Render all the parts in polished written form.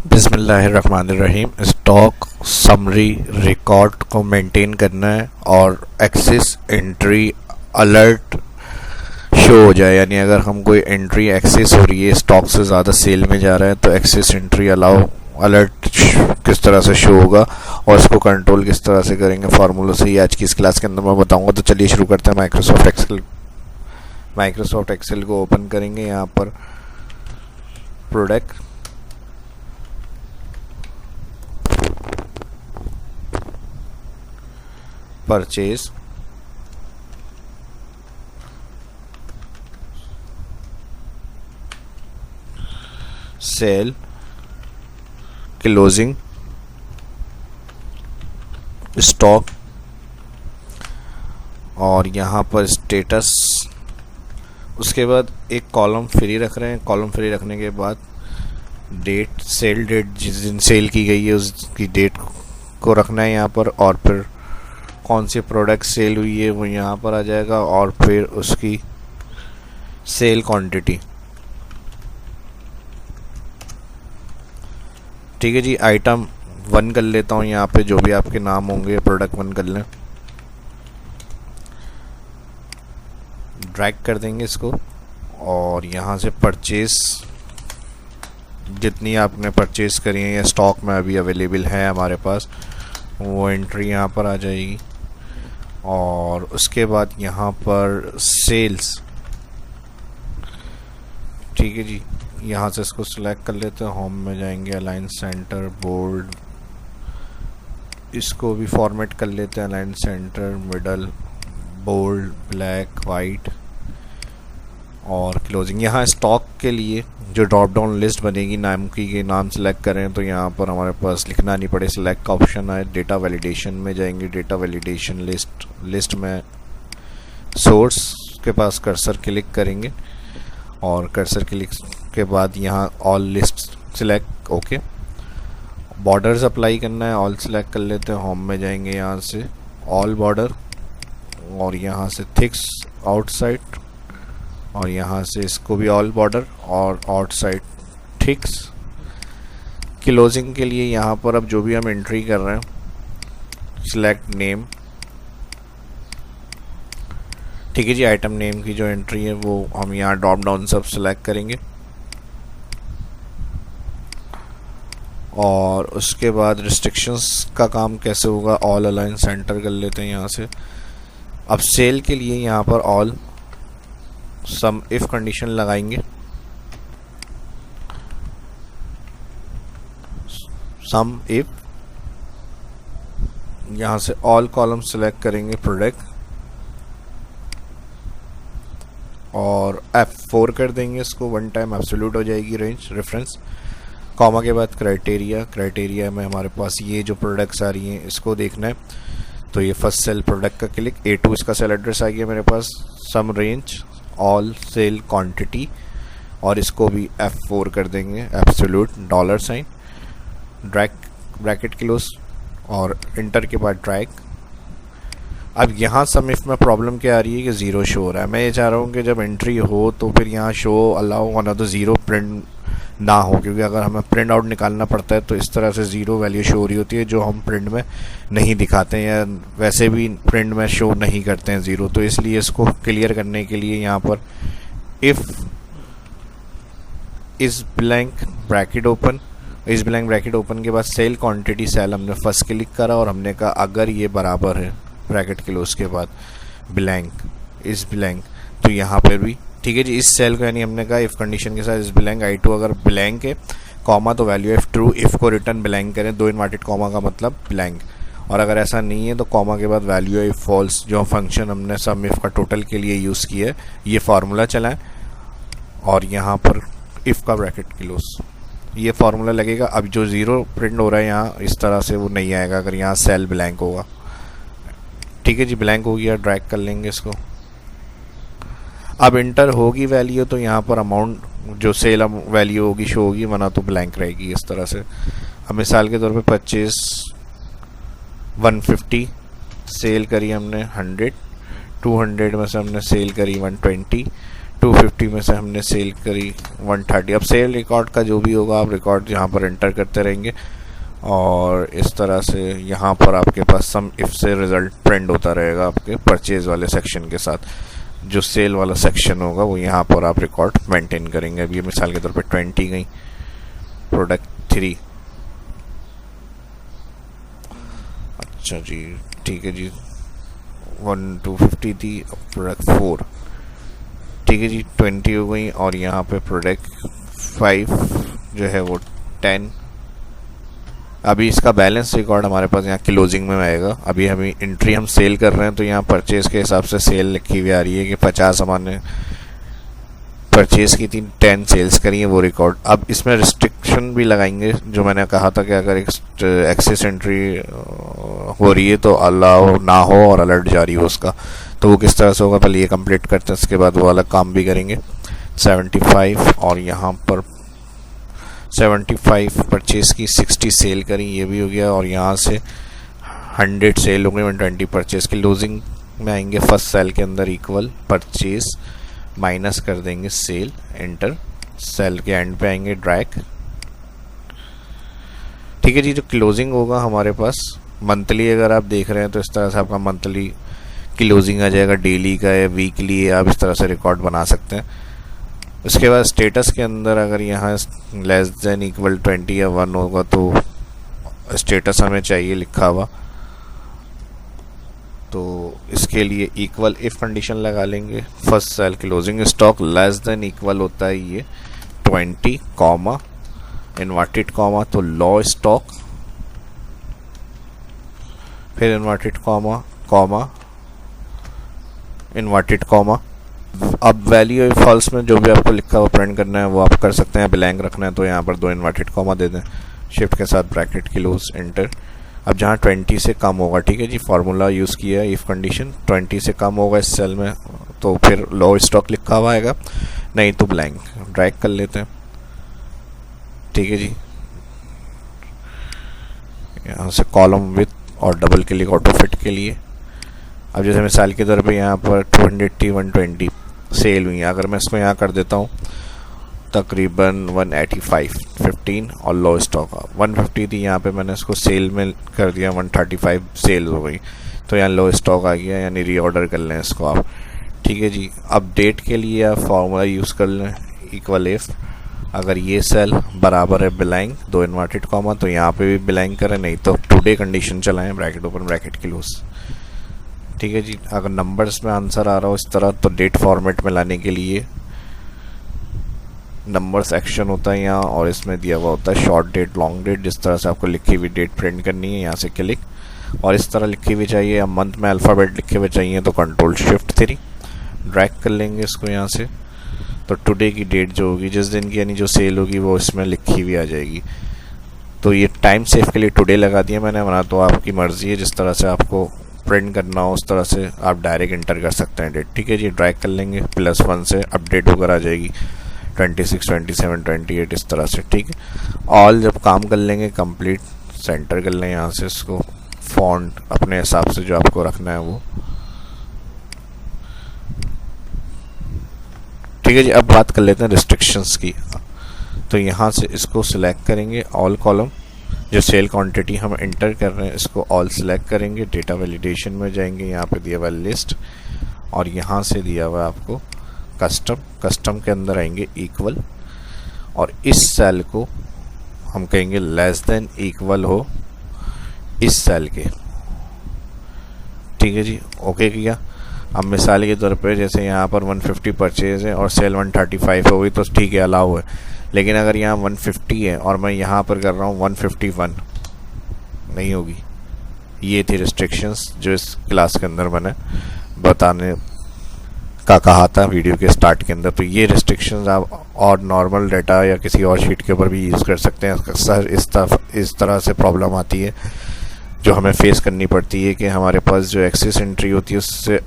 बिस्मिल्लाहिर्रहमानिर्रहीम। Stock summary record को maintain करना है और एक्सेस एंट्री अलर्ट शो हो जाए, यानी अगर हम कोई एंट्री एक्सेस हो रही है, स्टॉक से ज़्यादा सेल में जा रहा है तो एक्सेस एंट्री अलाउ अलर्ट किस तरह से शो होगा और इसको कंट्रोल किस तरह से करेंगे फार्मूला से ही आज की इस क्लास के अंदर मैं बताऊंगा। तो चलिए शुरू करते हैं। माइक्रोसॉफ्ट एक्सेल को ओपन करेंगे। यहाँ पर product, purchase, sale, closing, stock और यहाँ पर स्टेटस। उसके बाद एक कॉलम फ्री रख रहे हैं। कॉलम फ्री रखने के बाद डेट, सेल डेट, जिस दिन सेल की गई है उसकी डेट को रखना है यहाँ पर, और फिर कौन सी प्रोडक्ट सेल हुई है वो यहाँ पर आ जाएगा, और फिर उसकी सेल क्वांटिटी। ठीक है जी। आइटम 1 कर लेता हूँ, यहाँ पे जो भी आपके नाम होंगे प्रोडक्ट 1 कर लें। ड्रैग कर देंगे इसको और यहाँ से परचेज, जितनी आपने परचेज करी है या स्टॉक में अभी अवेलेबल है हमारे पास, वो एंट्री यहाँ पर आ जाएगी। और उसके बाद यहाँ पर सेल्स। ठीक है जी। यहाँ से इसको सिलेक्ट कर लेते हैं, होम में जाएंगे, अलाइन सेंटर, बोल्ड, इसको भी फॉर्मेट कर लेते हैं, align centre, middle, bold, black, white और क्लोजिंग। यहाँ स्टॉक के लिए जो ड्रॉप डाउन लिस्ट बनेगी, नाम की के नाम सेलेक्ट करें तो यहाँ पर हमारे पास लिखना नहीं पड़े, सिलेक्ट का ऑप्शन है। डेटा वैलिडेशन में जाएंगे, डेटा वैलिडेशन लिस्ट में सोर्स के पास कर्सर क्लिक करेंगे और कर्सर क्लिक के बाद यहाँ all list select, okay. Borders apply करना है, ऑल सिलेक्ट कर लेते हैं, होम में जाएंगे, यहाँ से ऑल बॉर्डर और यहाँ से थिक्स आउटसाइड और यहाँ से इसको भी ऑल बॉर्डर और आउटसाइड थिक्स। क्लोजिंग के लिए यहाँ पर अब जो भी हम एंट्री कर रहे हैं, सिलेक्ट नेम। ठीक है जी। आइटम नेम की जो एंट्री है वो हम यहाँ ड्रॉप डाउन सब सिलेक्ट करेंगे और उसके बाद रिस्ट्रिक्शंस का काम कैसे होगा, ऑल अलाइन सेंटर कर लेते हैं यहाँ से। अब सेल के लिए यहाँ पर ऑल सम इफ कंडीशन लगाएंगे, सम इफ, यहाँ से ऑल कॉलम सेलेक्ट करेंगे, प्रोडक्ट और F4 कर देंगे इसको, 1 टाइम एब्सोल्यूट हो जाएगी रेंज रेफरेंस। कॉमा के बाद क्राइटेरिया में हमारे पास ये जो प्रोडक्ट्स आ रही हैं इसको देखना है, तो ये फर्स्ट सेल प्रोडक्ट का क्लिक, A2 इसका सेल एड्रेस आ गया मेरे पास, सम रेंज, ऑल सेल क्वांटिटी और इसको भी F4 कर देंगे, एब्सोल्यूट, $, ड्रैग, ब्रैकेट क्लोज और इंटर के बाद ड्रैग। अब यहाँ सम इफ में प्रॉब्लम क्या आ रही है कि 0 शो हो रहा है। मैं ये चाह रहा हूँ कि जब एंट्री हो तो फिर यहाँ शो अलाउ होना तो 0 प्रिंट ना हो, क्योंकि अगर हमें प्रिंट आउट निकालना पड़ता है तो इस तरह से 0 वैल्यू शो हो रही होती है जो हम प्रिंट में नहीं दिखाते हैं या वैसे भी प्रिंट में शो नहीं करते हैं 0। तो इसलिए इसको क्लियर करने के लिए यहाँ पर इफ़ इस ब्लैंक ब्रैकेट ओपन, इस ब्लैंक ब्रैकेट ओपन के बाद सेल क्वांटिटी सेल हमने फर्स्ट क्लिक करा और हमने कहा अगर ये बराबर है ब्रैकेट क्लोज के बाद ब्लैंक, इस ब्लैंक, तो यहाँ पर भी ठीक है जी। इस सेल को यानी हमने कहा इफ़ कंडीशन के साथ इस ब्लैंक I2 अगर ब्लैंक है, कॉमा तो वैल्यू एफ ट्रू, इफ़ को रिटर्न ब्लैंक करें, 2 इन्वर्टेड कॉमा का मतलब ब्लैंक, और अगर ऐसा नहीं है तो कॉमा के बाद वैल्यू है फॉल्स, जो फंक्शन हमने सम इफ़ का टोटल के लिए यूज़ किया है ये फार्मूला चलाएं और यहाँ पर इफ़ का ब्रैकेट क्लोज, ये फार्मूला लगेगा। अब जो 0 प्रिंट हो रहा है यहाँ इस तरह से वो नहीं आएगा अगर यहाँ सेल ब्लैंक होगा। ठीक है जी। ब्लैंक हो गया, ड्रैग कर लेंगे इसको। अब इंटर होगी वैल्यू तो यहाँ पर अमाउंट जो सेल वैल्यू होगी शो होगी, वरना तो ब्लैंक रहेगी इस तरह से। अब मिसाल के तौर पे परचेज 150 सेल करी हमने 100, 200 में से हमने सेल करी 120, 250 में से हमने सेल करी 130। अब सेल रिकॉर्ड का जो भी होगा आप रिकॉर्ड यहाँ पर एंटर करते रहेंगे और इस तरह से यहाँ पर आपके पास सम इफ से रिज़ल्ट प्रिंट होता रहेगा आपके परचेज़ वाले सेक्शन के साथ। जो सेल वाला सेक्शन होगा वो यहाँ पर आप रिकॉर्ड मेंटेन करेंगे। अब ये मिसाल के तौर पे 20 गई, प्रोडक्ट 3, अच्छा जी ठीक है जी, 250 थी, प्रोडक्ट 4, ठीक है जी 20 हो गई। और यहाँ पे प्रोडक्ट 5 जो है वो 10। अभी इसका बैलेंस रिकॉर्ड हमारे पास यहाँ क्लोजिंग में आएगा। अभी हमें एंट्री हम सेल कर रहे हैं तो यहाँ परचेज़ के हिसाब से सेल लिखी हुई आ रही है कि 50 हमने परचेज़ की थी, 10 सेल्स करी है, वो रिकॉर्ड। अब इसमें रिस्ट्रिक्शन भी लगाएंगे जो मैंने कहा था कि अगर एक्सेस एंट्री हो रही है तो अलाउ ना हो और अलर्ट जारी हो उसका, तो वो किस तरह से होगा पहले ये कंप्लीट करते हैं, उसके बाद वो वाला काम भी करेंगे। 75 और यहाँ पर 75 परचेज़ की, 60 सेल करी, ये भी हो गया। और यहाँ से 100 सेल हो गई, 120 परचेज़ की। लूजिंग में आएंगे फर्स्ट सेल के अंदर इक्वल परचेज़ माइनस कर देंगे सेल, एंटर। सेल के एंड पे आएंगे ड्रैग, ठीक है जी। जो क्लोजिंग होगा हमारे पास मंथली अगर आप देख रहे हैं तो इस तरह से आपका मंथली क्लोजिंग आ जाएगा, डेली का है, वीकली है, आप इस तरह से रिकॉर्ड बना सकते हैं। उसके बाद स्टेटस के अंदर अगर यहाँ लेस देन इक्वल 20 या 1 होगा तो स्टेटस हमें चाहिए लिखा हुआ, तो इसके लिए इक्वल इफ कंडीशन लगा लेंगे। First cell closing stock less than equal होता है ये 20 कॉमा इन्वर्टेड कॉमा, तो लो स्टॉक, फिर inverted comma comma inverted comma. अब वैल्यू फॉल्स में जो भी आपको लिखा हुआ प्रिंट करना है वो आप कर सकते हैं, ब्लैंक रखना है तो यहाँ पर 2 इन्वर्टेड कॉमा दे दें, शिफ्ट के साथ ब्रैकेट क्लोज, एंटर। अब जहाँ 20 से कम होगा, ठीक है जी, फार्मूला यूज़ किया है इफ़ कंडीशन, 20 से कम होगा इस सेल में तो फिर लो स्टॉक लिखा हुआ आएगा, नहीं तो ब्लैंक। ड्रैग कर लेते हैं, ठीक है जी। यहाँ से कॉलम विथ और डबल क्लिक ऑटो फिट के लिए। अब जैसे मिसाल के तौर पे यहाँ पर 280 120 सेल हुई है, अगर मैं इसको यहाँ कर देता हूँ तकरीबन 185 15 और लो स्टॉक 150 थी, यहाँ पे मैंने इसको सेल में कर दिया 135 सेल हो गई, तो यहाँ लो स्टॉक आ गया, यानी रीऑर्डर कर लें इसको आप, ठीक है जी। अब डेट के लिए आप फॉर्मूला यूज़ कर लें इक्वल इफ, अगर ये सेल बराबर है ब्लैंक 2 इन्वर्टेड कॉमा तो यहाँ पे भी ब्लैंक करें, नहीं तो टुडे कंडीशन चलाएं, ब्रैकेट ओपन ब्रैकेट क्लोज, ठीक है जी। अगर नंबर्स में आंसर आ रहा हो इस तरह तो डेट फॉर्मेट में लाने के लिए नंबर्स एक्शन होता है यहाँ, और इसमें दिया हुआ होता है शॉर्ट डेट लॉन्ग डेट, जिस तरह से आपको लिखी हुई डेट प्रिंट करनी है, यहाँ से क्लिक, और इस तरह लिखी हुई चाहिए या मंथ में अल्फ़ाबेट लिखे हुए चाहिए तो कंट्रोल शिफ्ट 3 ड्रैग कर लेंगे इसको यहाँ से, तो टुडे की डेट जो होगी जिस दिन की यानी जो सेल होगी वो इसमें लिखी हुई आ जाएगी। तो ये टाइम सेव के लिए टुडे लगा दिया मैंने, वरना तो आपकी मर्ज़ी है, जिस तरह से आपको प्रिंट करना हो उस तरह से आप डायरेक्ट इंटर कर सकते हैं डेट, ठीक है जी। ड्रैग कर लेंगे +1 से अपडेट होकर आ जाएगी 26 27 28 इस तरह से, ठीक है। ऑल जब काम कर लेंगे कंप्लीट, सेंटर कर लें यहाँ से इसको, फॉन्ट अपने हिसाब से जो आपको रखना है वो, ठीक है जी। अब बात कर लेते हैं रिस्ट्रिक्शंस की, तो यहाँ से इसको सिलेक्ट करेंगे ऑल कॉलम, जो सेल क्वांटिटी हम इंटर कर रहे हैं इसको ऑल सिलेक्ट करेंगे, डेटा वैलिडेशन में जाएंगे, यहाँ पे दिया हुआ लिस्ट और यहाँ से दिया हुआ आपको कस्टम, कस्टम के अंदर आएंगे इक्वल, और इस सेल को हम कहेंगे लेस देन इक्वल हो इस सेल के, ठीक है जी। ओके किया। अब मिसाल के तौर पे जैसे यहाँ पर 150 परचेज है और सेल 135 हो गई तो ठीक है अलाउ है, लेकिन अगर यहाँ 150 है और मैं यहाँ पर कर रहा हूँ 151, नहीं होगी। ये थी रिस्ट्रिक्शंस जो इस क्लास के अंदर मैंने बताने का कहा था वीडियो के स्टार्ट के अंदर। तो ये रिस्ट्रिक्शंस आप और नॉर्मल डाटा या किसी और शीट के ऊपर भी यूज़ कर सकते हैं। अक्सर इस तरह से प्रॉब्लम आती है जो हमें फेस करनी पड़ती है कि हमारे पास जो एक्सेस एंट्री होती है उससे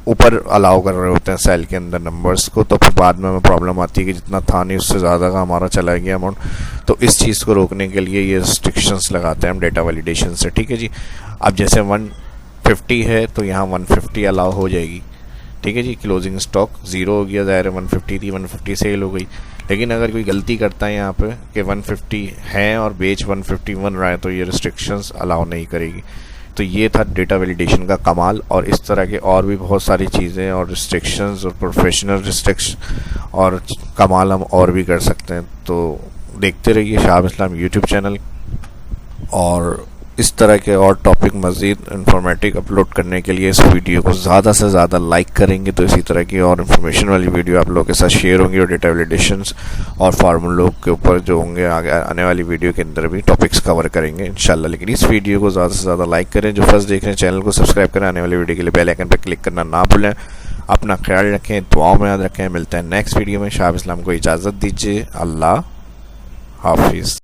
ऊपर अलाउ कर रहे होते हैं सेल के अंदर नंबर्स को, तो फिर बाद में हमें प्रॉब्लम आती है कि जितना था नहीं उससे ज़्यादा का हमारा चला गया अमाउंट। तो इस चीज़ को रोकने के लिए ये रिस्ट्रिक्शंस लगाते हैं हम डेटा वैलिडेशन से, ठीक है जी। अब जैसे 150 है तो यहाँ 150 अलाउ हो जाएगी, ठीक है जी। क्लोजिंग स्टॉक 0 हो गया, ज़ाहिर है 150 थी, 150 सेल हो गई। लेकिन अगर कोई गलती करता है यहाँ पे कि 150 है और बेच 151 रहा है, तो ये रिस्ट्रिक्शंस अलाउ नहीं करेगी। तो ये था डेटा वैलिडेशन का कमाल। और इस तरह के और भी बहुत सारी चीज़ें और रिस्ट्रिक्शंस और प्रोफेशनल रिस्ट्रिक्शन और कमाल हम और भी कर सकते हैं। तो देखते रहिए शहाब इस्लाम यूट्यूब चैनल, और इस तरह के और टॉपिक मज़ीद इन्फॉर्मेटिव अपलोड करने के लिए इस वीडियो को ज़्यादा से ज़्यादा लाइक करेंगे तो इसी तरह की और इन्फॉर्मेशन वाली वीडियो आप लोगों के साथ शेयर होंगी। और डेटा वैलिडेशंस और फार्मूलों के ऊपर जो होंगे आगे आने वाली वीडियो के अंदर भी टॉपिक्स कवर करेंगे इंशाल्लाह। लेकिन इस वीडियो को ज़्यादा से ज़्यादा लाइक करें। जो फर्स्ट देख रहे हैं चैनल को सब्सक्राइब करें, आने वाली वीडियो के लिए बेल आइकन पर क्लिक करना ना भूलें। अपना ख्याल रखें, दुआओं में याद रखें। मिलते हैं नेक्स्ट वीडियो में। शहाब इस्लाम को इजाज़त दीजिए। अल्लाह हाफिज़।